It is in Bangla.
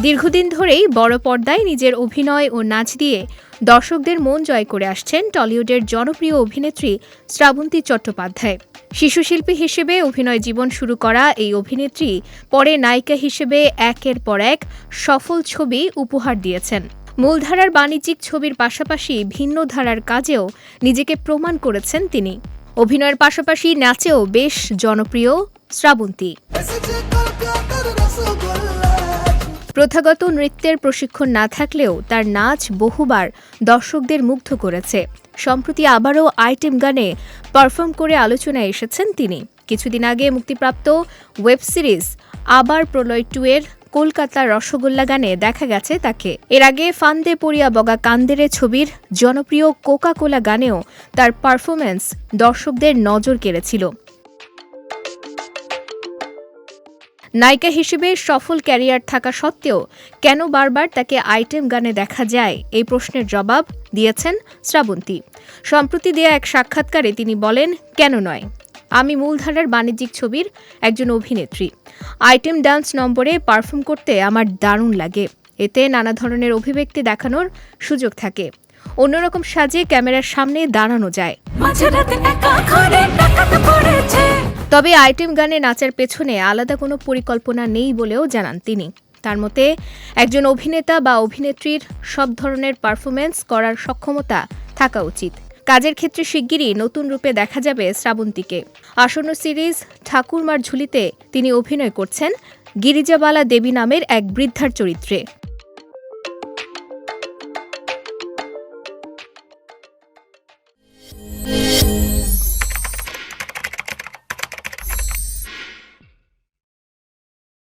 দীর্ঘদিন ধরেই বড় পর্দায় নিজের অভিনয় ও নাচ দিয়ে দর্শকদের মন জয় করে আসছেন টলিউডের জনপ্রিয় অভিনেত্রী শ্রাবন্তী চট্টোপাধ্যায়। শিশুশিল্পী হিসেবে অভিনয় জীবন শুরু করা এই অভিনেত্রী পরে নায়িকা হিসেবে একের পর এক সফল ছবি উপহার দিয়েছেন। মূলধারার বাণিজ্যিক ছবির পাশাপাশি ভিন্ন ধারার কাজেও নিজেকে প্রমাণ করেছেন তিনি। অভিনয়ের পাশাপাশি নাচেও বেশ জনপ্রিয় শ্রাবন্তী। প্রথাগত নৃত্যের প্রশিক্ষণ না থাকলেও তার নাচ বহুবার দর্শকদের মুগ্ধ করেছে। সম্প্রতি আবারও আইটেম গানে পারফর্ম করে আলোচনায় এসেছেন তিনি। কিছুদিন আগে মুক্তিপ্রাপ্ত ওয়েব সিরিজ আবার প্রলয় 2 এর কলকাতার রসগোল্লা গানে দেখা গেছে তাকে। এর আগে ফান্দে পড়িয়া বগা কান্দেরে ছবির জনপ্রিয় কোকা কোলা গানেও তার পারফরম্যান্স দর্শকদের নজর কেড়েছিল। নায়িকা হিসেবে সফল ক্যারিয়ার থাকা সত্ত্বেও কেন বারবার তাকে আইটেম গানে দেখা যায়, এই প্রশ্নের জবাব দিয়েছেন শ্রাবন্তী। সম্প্রতি দেয়া এক সাক্ষাৎকারে তিনি বলেন, কেন নয়, আমি মূলধারার বাণিজ্যিক ছবির একজন অভিনেত্রী। আইটেম ডান্স নম্বরে পারফর্ম করতে আমার দারুণ লাগে। এতে নানা ধরনের অভিব্যক্তি দেখানোর সুযোগ থাকে। অন্যরকম সাজে ক্যামেরার সামনে দাঁড়ানো যায়। তবে আইটেম গানে নাচার পেছনে আলাদা কোনো পরিকল্পনা নেই বলেও জানান তিনি। তার মতে, একজন অভিনেতা বা অভিনেত্রীর সব ধরনের পারফরমেন্স করার সক্ষমতা থাকা উচিত। কাজের ক্ষেত্রে শিগগিরই নতুন রূপে দেখা যাবে শ্রাবন্তীকে। আসন্ন সিরিজ ঠাকুরমার ঝুলিতে তিনি অভিনয় করছেন গিরিজাবালা দেবী নামের এক বৃদ্ধার চরিত্রে।